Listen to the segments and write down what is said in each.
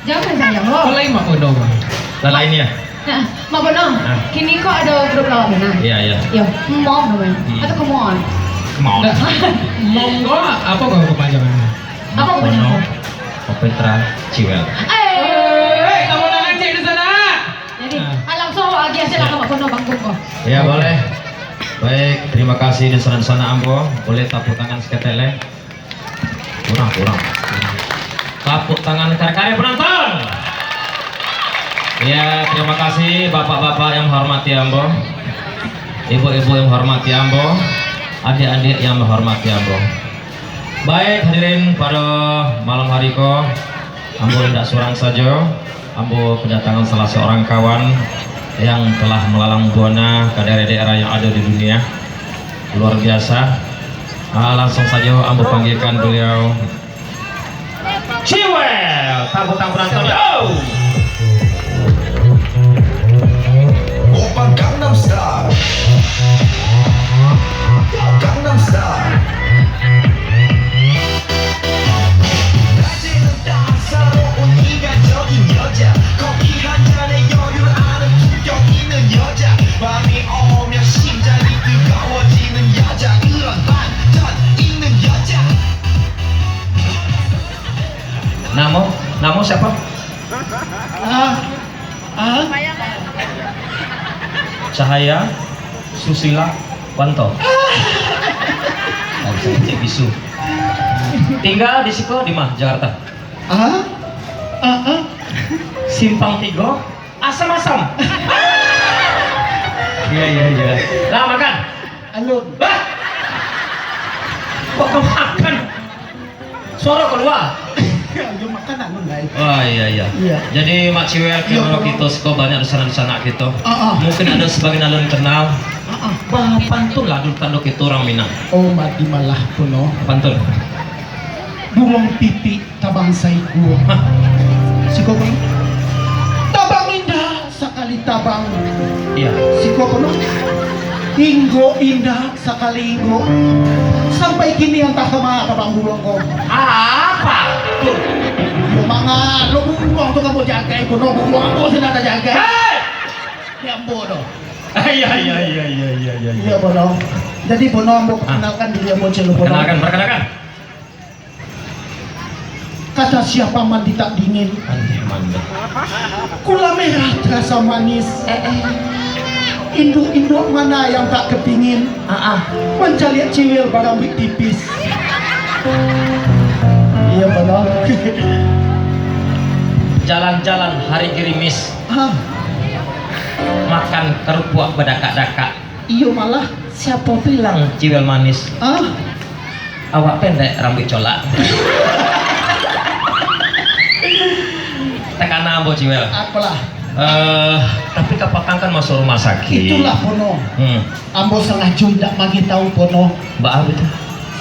Jangan sayang lo. Kalau Mak Bono, Bang. Lainnya. Nah, Mak Bono, kini kok ada grup lawan mana? Iya, iya. Yo, mom namanya. Atau come on. Mau. Monggo apa kau kepanjangannya? Apa kepanjangan? Petra Ciwel. Kamu nak ngecek di sana? Jadi, langsung lagi hasil lah Mak Bono bangkung kok. Ya boleh. Baik, terima kasih di sana Ambo. Boleh tepuk tangan seketele. Kurang. Tepuk tangan karya-karya penonton. Ya, terima kasih bapak-bapak yang hormati Ambo, ibu-ibu yang hormati Ambo, adik-adik yang menghormati Ambo. Baik hadirin pada malam hari ko, Ambo tidak seorang saja. Ambo kedatangan salah seorang kawan yang telah melalang buana ke daerah-daerah yang ada di dunia. Luar biasa. Langsung saja Ambo panggilkan beliau Ciwel. Tepuk tangan penonton. Oppa Gangnam Style. Gangnam Style. 낮에는 따사로운 인간적인 여자, 커피 한 잔에 여유를 아는 품격 있는 여자, 밤이 오면 심장이 뜨거워지는 여자, 그런 반전 있는 여자. Namo siapa? Cahaya Susila Wanto. Cek bisu. Tinggal di situ di mana? Jakarta. Simpang Tigo. Asam-asam. Iya. Lah makan. Alun. Kok kamu makan? Suara keluar. Yung makan alun guys. Oh iya. Iya. Jadi Mak Ciwel kalau kita suka banyak di sana gitu. Mungkin ada sebagian alun kenal. Pantun lah dulu tanduk itu orang Minang. Oh mati malah puno. Pantun. Buwang pipi tabang saigo. Siko ko. Tabang indah sakali tabang. Iya. Siko ko no. Inggo indah sakali inggo. Sampai kini yang tak kemana kabang buwang ko. Apa? Tuh. Yung mga buwang to kamu jaga ko no. Buwang ko sila na jaga. Hei! Yang bodoh. Iya. Iya bono. Jadi bono mau kenalkan diri mo celo bono. Perkenalkan. Kata siapa mandi tak dingin. Mandi. Gula merah terasa manis. Induk-induk mana yang tak kepingin. Mencari ciwil barang big tipis. Iya bono. Jalan-jalan hari gerimis. Makan kerupuk bedakak-dakak. Iyo malah. Siapa bilang Ciwel manis? Awak pendek rambut colak. Tekan ambo Ciwel. Apalah. Tapi kapatang kan masuk rumah sakit. Itulah bono. Ambo setengah cuy tak bagi tahu bono. Mbak apa itu?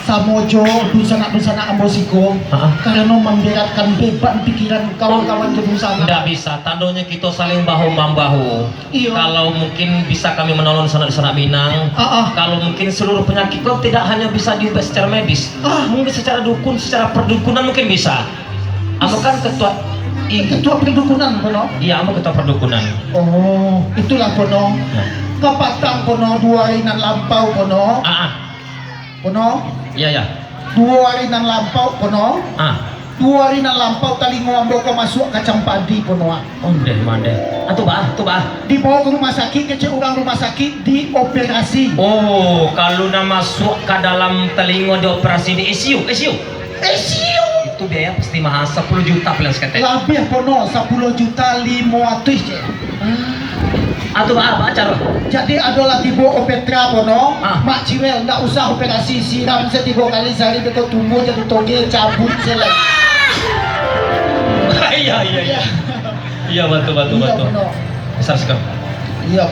Samojo dusana ambo siko. Karena memberatkan beban pikiran kawan-kawan di sana. Tidak bisa. Tandonya kita saling bahu membahu. Iya. Kalau mungkin bisa kami menolong sana di sana Minang. Kalau mungkin seluruh penyakit kau tidak hanya bisa diobati secara medis. Mungkin secara dukun, secara perdukunan mungkin bisa. Ambo kan ketua perdukunan bono. Iya, ambo ketua perdukunan. Oh, itulah bono. Kapatang bono 2 hari nan lampau bono. Bono. Iya. 2 hari nan lampau bono. 2 hari nan lampau talingo ambo ko masuk kacang padi bono. Mande. Atuh bah. Dibawa ke rumah sakit, kecil orang rumah sakit dioperasi. Oh, kalau nak masuk ke dalam telinga dioperasi di ICU. Itu biaya pasti mahal 10 juta plus katanya. Lebih bono 10 juta 500. Atuh apa acara? Jadi adalah tiba opetra bono. Mak Ciwel nggak usah operasi, siram 3 kali sehari betul tumbuh jadi togel cabut selesai. Iya. Iya batu. Iya bono. Besar sekali. Iya.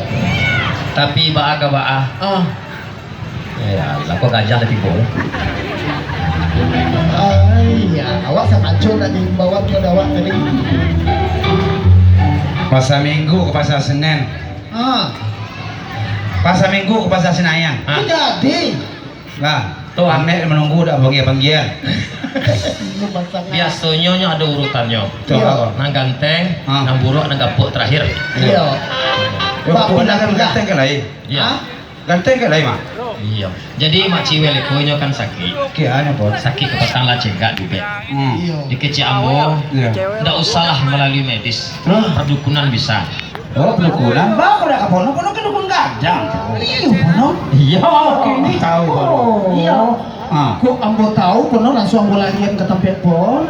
Tapi ba'a. Ya, lah kok gajah lebih boleh. Ya, awak sangat cun tadi bawa ke awak tadi. Pasar Minggu ke Pasar Senen. Pasar Minggu ke Pasar Senayan. Jadi. Lah, tuh aneh menunggu udah panggilan. Lu pasang. Biasanya ada urutannya. Tuh, apa? Nang ganteng, Ah. nang buruk, nang gapuk terakhir. Iya. Yo ko na kan ganteng ke lain. Iya. Ganteng ke lain, Mak. Iya. Jadi mak ciwel itu nyo kan sakit. Ke anya, Bos. Sakit kepetang lah cegak juga. Iya. Di kecil ambo, Iya. tidak usahlah melalui medis. Perdukunan bisa. Oh, pelukunan. Bang, udah kapono-pono ke dukun gadang. Iya, Bono. Iya. Ini tahu, Bono. Iya. Ah. Kok ambo tahu Bono langsung ambo larian ke tempat Bono.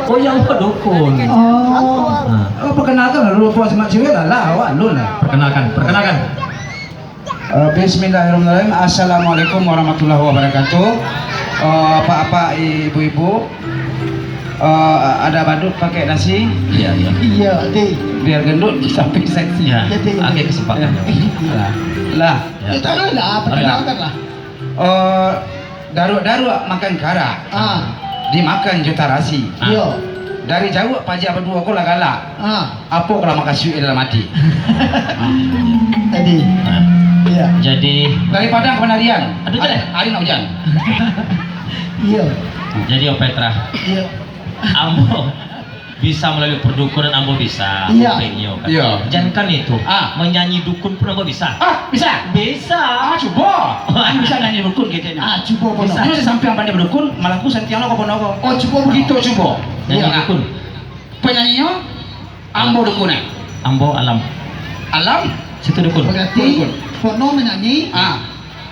Oh yang pendukun. Oh. Oh, perkenalkan lu puas sama cewek lah, awak lu lah. Perkenalkan. Bismillahirrahmanirrahim. Assalamualaikum warahmatullahi wabarakatuh. Apa-apa ibu-ibu, ada badut pakai nasi Iya. Iya, deh. biar gendut sampai seksi. Iya. Agak kesempatan. Lah, Ya. Kita lah, perkenalkan lah. daruk-daruk makan kara, Ah, dimakan juta rasi. iya. Dari jauh pajak berdua aku lah galak. Apa kalau makan syu'il dalam mati? Tadi. Nah, Iya. jadi Dari Padang ke Penarian. Aduh, Cek. Hari nak hujan. Iya. jadi Petra, Iya. ambo bisa melalui perdukunan, ambo bisa. Iya. Penyo kan. Iya. Jangan kan itu. Ah. Menyanyi dukun pun ambo bisa. Bisa. Bisa. Coba. Aku bisa nyanyi dukun gitu Ah, coba Bono. Bisa. Saya sampai yang pandai berdukun, malah aku sentiano kau pono. Oh, coba Begitu coba. Nyanyi Iya. dukun. Penyanyinya ambo dukunan. Ambo alam. Alam. Situ dukun. Berarti Bono menyanyi,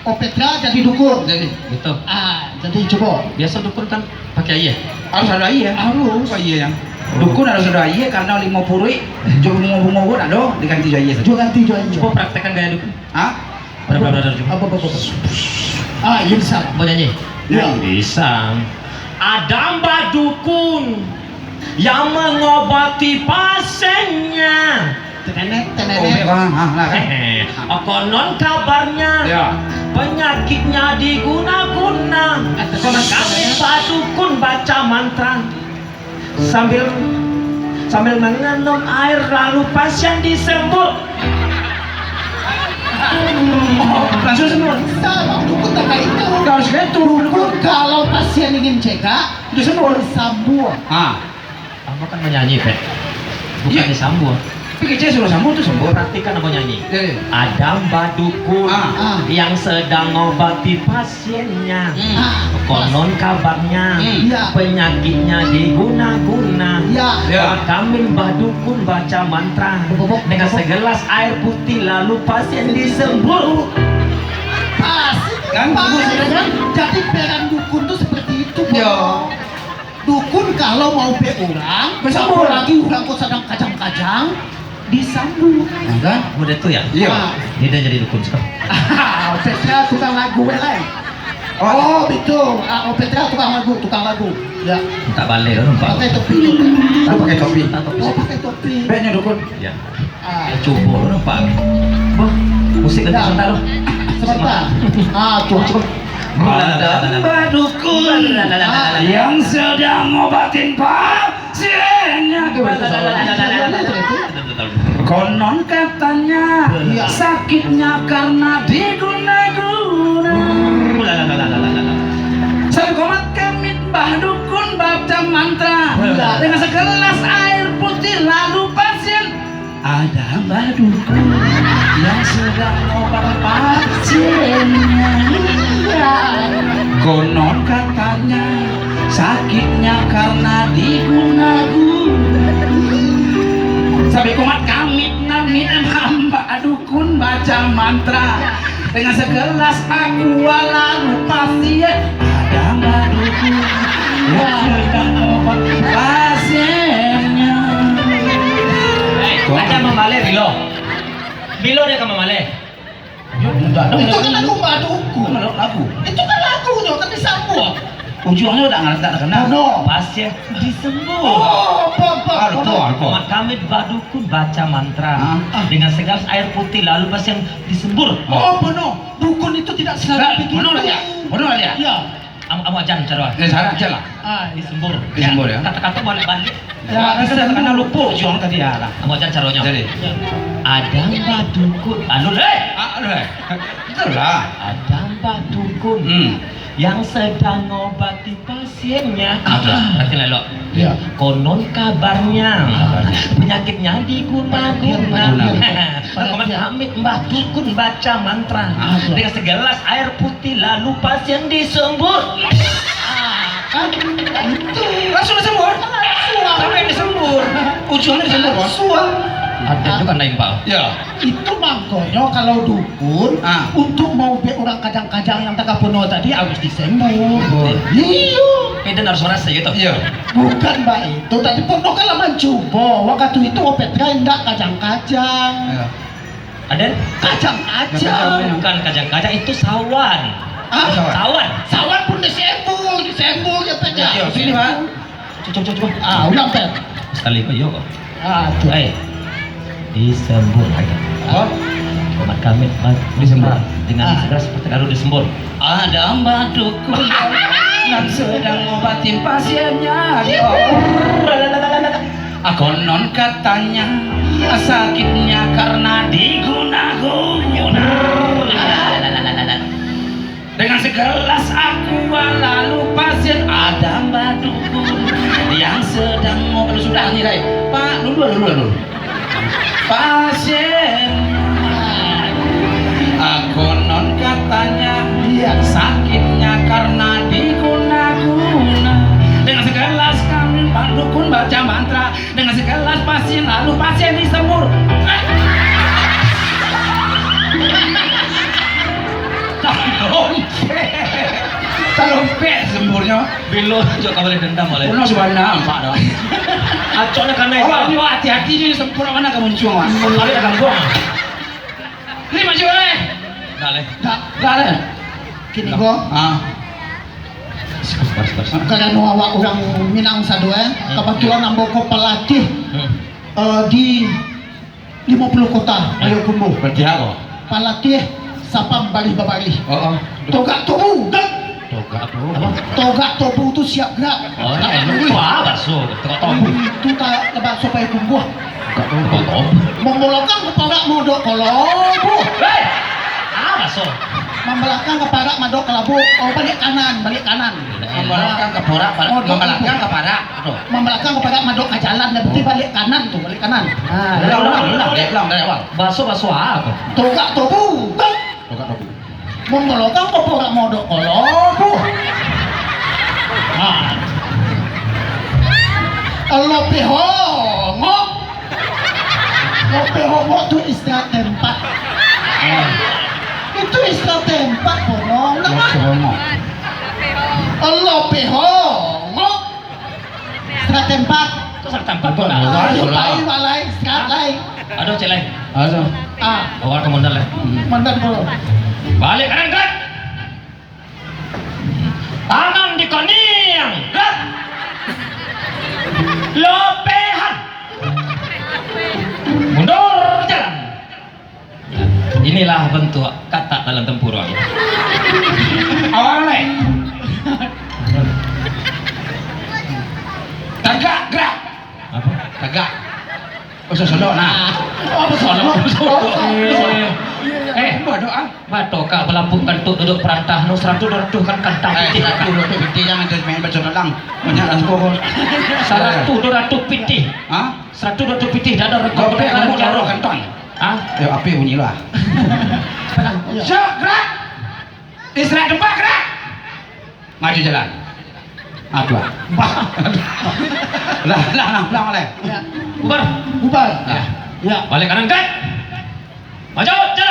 Petra jadi dukun. Jadi Gitu. Jadi coba. Biasa dukun kan pakai ayah. harus ada iya. Harus. Apa iya yang? Dukun harus ada iya karena 50 jual bunga-bunga ada diganti jaya saja. Juga ganti juga ini. Coba praktekkan gaya dukun. Hah? Berapa coba. Apa? Iya bisa. Mau nyanyi? Ya. Bisa. Ada mbak dukun yang mengobati pasiennya. Tenenek. Konon kabarnya Ya. penyakitnya diguna-guna. Kami mbak dukun baca mantra sambil mengenum air lalu pasien disembuh. Langsung semua. Sama dukun tak kayak itu. Harus gitu. Dukun kalau pasien ingin cegah, Disembuh. disambung. Kamu kan menyanyi, Pak. Bukan Iya. disambung. Tapi kecil suruh sambung tuh sembuh. Perhatikan apa nyanyi. Jadi. Ada mbak dukun yang sedang ngobati pasiennya. Konon kabarnya Iya. penyakitnya diguna-guna. Iya. Ya. Kami mbak dukun baca mantra dengan segelas air putih lalu pasien disembuh. Pas. Kan, Pas. dukun. Kan? Jadi peran dukun tuh seperti itu. Bono. Ya. Dukun kalau mau be orang, Bersambung. lagi orang kok sedang kajang-kajang, disambung. Kan? Udah tuh ya? Iya. Dia udah jadi dukun sekarang. Petra tukang lagu lain. Oh, betul. Petra tukang lagu. Ya. Tak balik orang Pak. Pakai topi. Saya pakai topi. Tak topi. Oh, pakai topi. Beknya dukun. Ya. Ah, Coba orang Pak. Wah, musik kan Ya. sebentar loh. sebentar. Coba. Ada mbak dukun yang sedang ngobatin pasiennya. Konon katanya Iya. sakitnya karena diguna-guna. Sergomat kemit mbah dukun baca mantra Iya. dengan segelas air putih lalu pasien. Ada mbah dukun yang sedang ngobat pasiennya. Konon katanya sakitnya karena diguna-guna. Sampai komat kamit namit hamba dukun baca mantra dengan segelas aqua lalu pasien. Ada mbak dukun yang sedang ngobat pasiennya. Ada memale Bilo dia kan memale. Itu kan lagu Mbak Dukun. Lagu. Itu kan lagu tuh, kan disambung. Ujungnya udah nggak kenal. Bono. Pasien disembuh. Oh, Bono. Komat kami dukun baca mantra dengan segelas air putih lalu pasien disembur. Oh, Bono. Dukun itu tidak selalu begitu. Bono lah dia. Iya. Amu ajan cara. Ya cara aja lah. Disembur. Disembur, ya. Kata-kata balik-balik. Ya, kan kena lupa ujung tadi ya lah. Amu ajan caranya. Jadi. Ada mbak dukun. Anu deh. Aduh. Betul lah. Ada mbak dukun yang sedang ngobati pasiennya. Berarti lelo. Iya. Konon kabarnya penyakitnya diguna-guna. Konon amit mbah dukun baca mantra dengan segelas air putih lalu pasien disembur. Kan itu. Langsung disembur. Sampai disembur. Ujungnya disembur, Bos. Suang. Ada juga naik pak. Ya. Itu mangkonya kalau dukun untuk mau be orang kajang-kajang yang tak penuh tadi harus disembur. Iya. Medan harus merasa gitu. Iya. Bukan mbak itu tadi penuh kalau mencoba. Waktu itu opetra enggak kajang-kajang. Ya. Ada? Kajang-kajang. Bukan kajang-kajang, itu sawan. Ah, Sawan. sawan pun disembur ya pet ya. Iya, sini, Pak. Coba. Ah, ulang pet. Sekali kok yuk. Ah, tuh. Disembur aja. Oh. Komat kami disembur dengan segera seperti kalau disembur. Ada mbak dukun yang sedang ngobatin pasiennya. Konon katanya sakitnya karena diguna-guna. Dengan segelas aqua lalu pasien ada mbak dukun yang sedang ngobat. Sudah nih Ray. Pak, dulu. Pasien konon katanya sakitnya karena diguna-guna. Dengan segelas kami Pak dukun baca mantra, dengan segelas pasien lalu pasien disembur. Talompe semburnya. Bilo juga boleh dendam oleh. Puno sebenarnya Pak dong. Acoknya karena Oh, hati-hati ini sempur mana kamu cium Mas. Kali ada gangguan. Ini maju oleh. Dale. Enggak ada. Kini gua karena awak orang Minang Sadua kebetulan amboko pelatih di 50 kota ayo kumbu Berarti apa? pelatih sapam bali-babali Oh. togak tobu gak Toga apa? togak tobu itu siap gerak Oh, ini itu apa so? Toga itu tak lebat supaya kumbu Toga. membolokkan kepada modok kolobu Hei! Apa so? membelakang kepada modok kelabu oh balik kanan Membelakang ke borak, membelakang ke parak. membelakang kepada modok ke jalan dan berarti balik kanan Ulang dari awal. Baso apa? togak tobu gak Togak topi. membolokkan kepada modok kolobu Lope hongo itu istilah tempat itu istilah tempat bono Lope hongo istilah tempat Itu sak tempat kok. lain walai sekat lain Aduh, celeng. Aduh. Awal ke mondal ya. mandan bro Balik kanan kan. Tangan di koniang. Kan. Lopehan. Mundur jalan. Inilah bentuk kata dalam tempurung. Awal nih. Tegak gerak. Apa? Tegak. Solo nah. apa salah Berdoa. Matoka melampungkan tuk duduk perantah nu seratu doratuh kan kantang pitih. Dulu pinti jangan terus main baca lang. Banyak lah pokok. Seratu doratuh pitih. Hah? Seratu doratuh pitih dadar Kau rekor kamu kanan loro jarong. kantong. Ah, Ayo api bunyi lah. Syok gerak. Istirahat tempat gerak. Maju jalan. Aduh. Lah, pulang oleh. bubar. bubar Ya. ya Balik kanan kan. Maju jalan.